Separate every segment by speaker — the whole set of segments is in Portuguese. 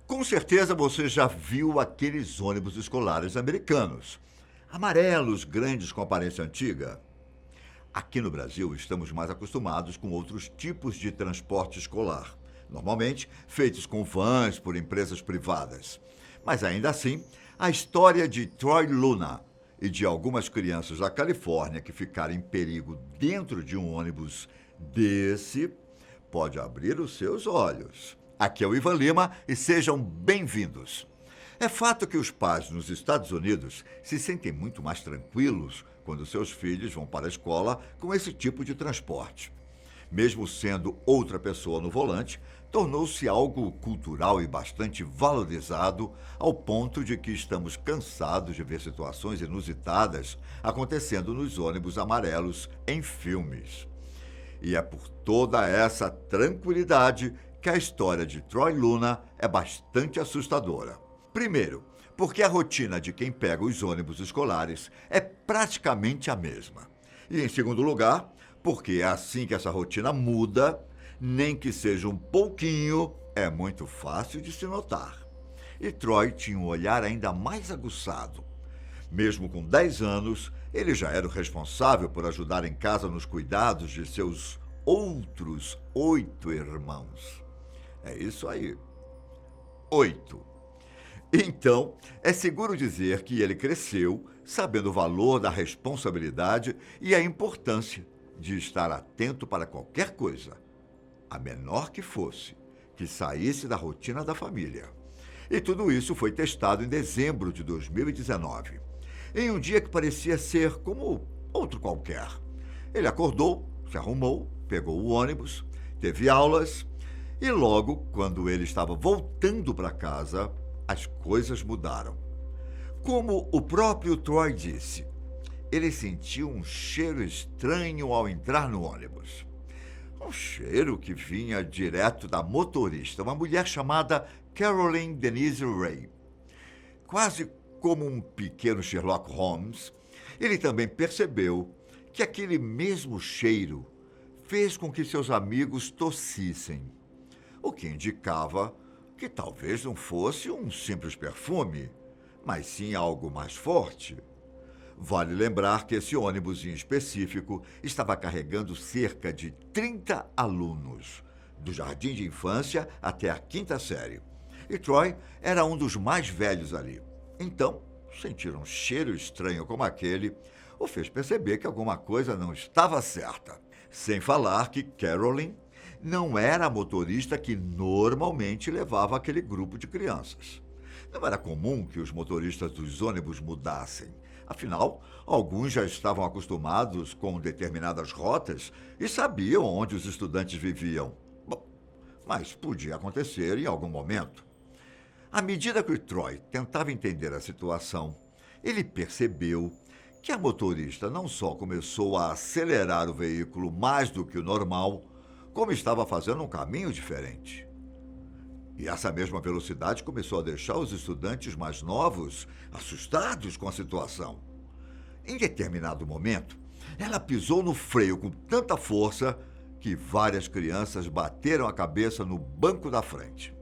Speaker 1: Com certeza você já viu aqueles ônibus escolares americanos. Amarelos, grandes com aparência antiga. Aqui no Brasil estamos mais acostumados com outros tipos de transporte escolar, normalmente feitos com vans por empresas privadas. Mas ainda assim, a história de Troy Luna e de algumas crianças da Califórnia que ficaram em perigo dentro de um ônibus desse pode abrir os seus olhos. Aqui é o Ivan Lima e sejam bem-vindos. É fato que os pais nos Estados Unidos se sentem muito mais tranquilos quando seus filhos vão para a escola com esse tipo de transporte. Mesmo sendo outra pessoa no volante, tornou-se algo cultural e bastante valorizado, ao ponto de que estamos cansados de ver situações inusitadas acontecendo nos ônibus amarelos em filmes. E é por toda essa tranquilidade que a história de Troy Luna é bastante assustadora. Primeiro, porque a rotina de quem pega os ônibus escolares é praticamente a mesma. E, em segundo lugar, porque é assim que essa rotina muda, nem que seja um pouquinho, é muito fácil de se notar. E Troy tinha um olhar ainda mais aguçado. Mesmo com 10 anos, ele já era o responsável por ajudar em casa nos cuidados de seus outros 8 irmãos. É isso aí. 8. Então, é seguro dizer que ele cresceu sabendo o valor da responsabilidade e a importância de estar atento para qualquer coisa, a menor que fosse, que saísse da rotina da família. E tudo isso foi testado em dezembro de 2019, em um dia que parecia ser como outro qualquer. Ele acordou, se arrumou, pegou o ônibus, teve aulas e logo, quando ele estava voltando para casa, as coisas mudaram. Como o próprio Troy disse, ele sentiu um cheiro estranho ao entrar no ônibus. Um cheiro que vinha direto da motorista, uma mulher chamada Caroline Denise Ray. Quase como um pequeno Sherlock Holmes, ele também percebeu que aquele mesmo cheiro fez com que seus amigos tossissem, o que indicava que talvez não fosse um simples perfume, mas sim algo mais forte. Vale lembrar que esse ônibus em específico estava carregando cerca de 30 alunos, do jardim de infância até a 5ª série. E Troy era um dos mais velhos ali. Então, sentir um cheiro estranho como aquele o fez perceber que alguma coisa não estava certa. Sem falar que Caroline não era a motorista que normalmente levava aquele grupo de crianças. Não era comum que os motoristas dos ônibus mudassem. Afinal, alguns já estavam acostumados com determinadas rotas e sabiam onde os estudantes viviam. Bom, mas podia acontecer em algum momento. À medida que o Troy tentava entender a situação, ele percebeu que a motorista não só começou a acelerar o veículo mais do que o normal, como estava fazendo um caminho diferente. E essa mesma velocidade começou a deixar os estudantes mais novos assustados com a situação. Em determinado momento, ela pisou no freio com tanta força que várias crianças bateram a cabeça no banco da frente.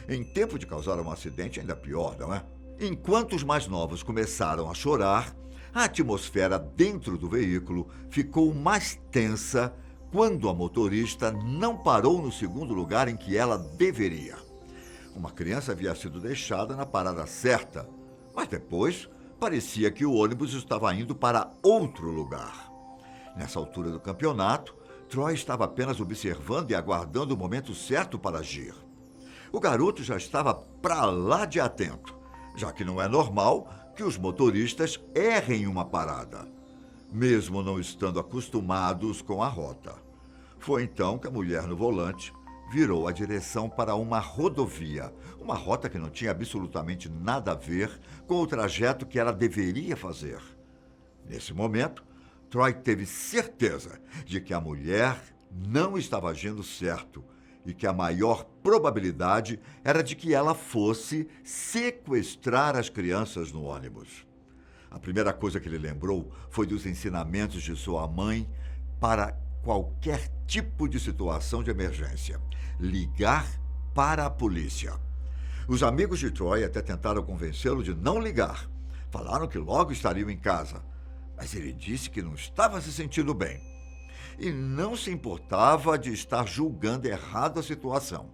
Speaker 1: Em tempo de causar um acidente, ainda pior, não é? Enquanto os mais novos começaram a chorar, a atmosfera dentro do veículo ficou mais tensa quando a motorista não parou no segundo lugar em que ela deveria. Uma criança havia sido deixada na parada certa, mas depois parecia que o ônibus estava indo para outro lugar. Nessa altura do campeonato, Troy estava apenas observando e aguardando o momento certo para agir. O garoto já estava para lá de atento, já que não é normal que os motoristas errem uma parada, mesmo não estando acostumados com a rota. Foi então que a mulher no volante virou a direção para uma rodovia, uma rota que não tinha absolutamente nada a ver com o trajeto que ela deveria fazer. Nesse momento, Troy teve certeza de que a mulher não estava agindo certo e que a maior probabilidade era de que ela fosse sequestrar as crianças no ônibus. A primeira coisa que ele lembrou foi dos ensinamentos de sua mãe para qualquer tipo de situação de emergência: ligar para a polícia. Os amigos de Troy até tentaram convencê-lo de não ligar. Falaram que logo estariam em casa. Mas ele disse que não estava se sentindo bem e não se importava de estar julgando errado a situação.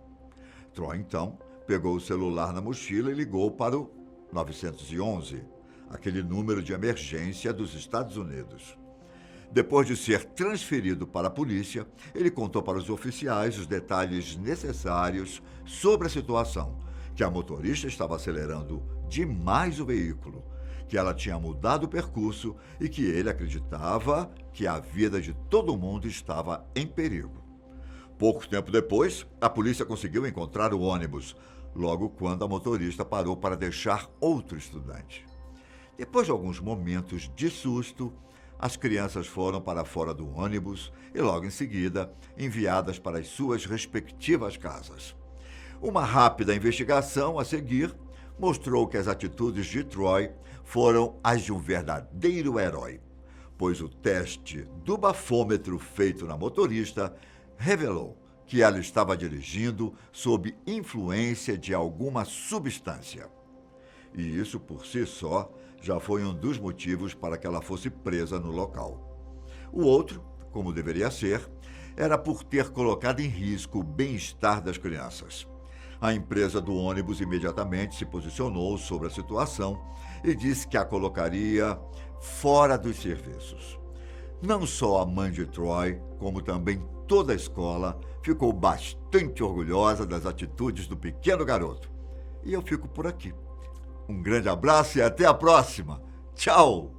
Speaker 1: Troy, então, pegou o celular na mochila e ligou para o 911, aquele número de emergência dos Estados Unidos. Depois de ser transferido para a polícia, ele contou para os oficiais os detalhes necessários sobre a situação, que a motorista estava acelerando demais o veículo, que ela tinha mudado o percurso e que ele acreditava que a vida de todo mundo estava em perigo. Pouco tempo depois, a polícia conseguiu encontrar o ônibus, logo quando a motorista parou para deixar outro estudante. Depois de alguns momentos de susto, as crianças foram para fora do ônibus e, logo em seguida, enviadas para as suas respectivas casas. Uma rápida investigação a seguir mostrou que as atitudes de Troy foram as de um verdadeiro herói, pois o teste do bafômetro feito na motorista revelou que ela estava dirigindo sob influência de alguma substância. E isso, por si só, já foi um dos motivos para que ela fosse presa no local. O outro, como deveria ser, era por ter colocado em risco o bem-estar das crianças. A empresa do ônibus imediatamente se posicionou sobre a situação e disse que a colocaria fora dos serviços. Não só a mãe de Troy, como também toda a escola ficou bastante orgulhosa das atitudes do pequeno garoto. E eu fico por aqui. Um grande abraço e até a próxima. Tchau!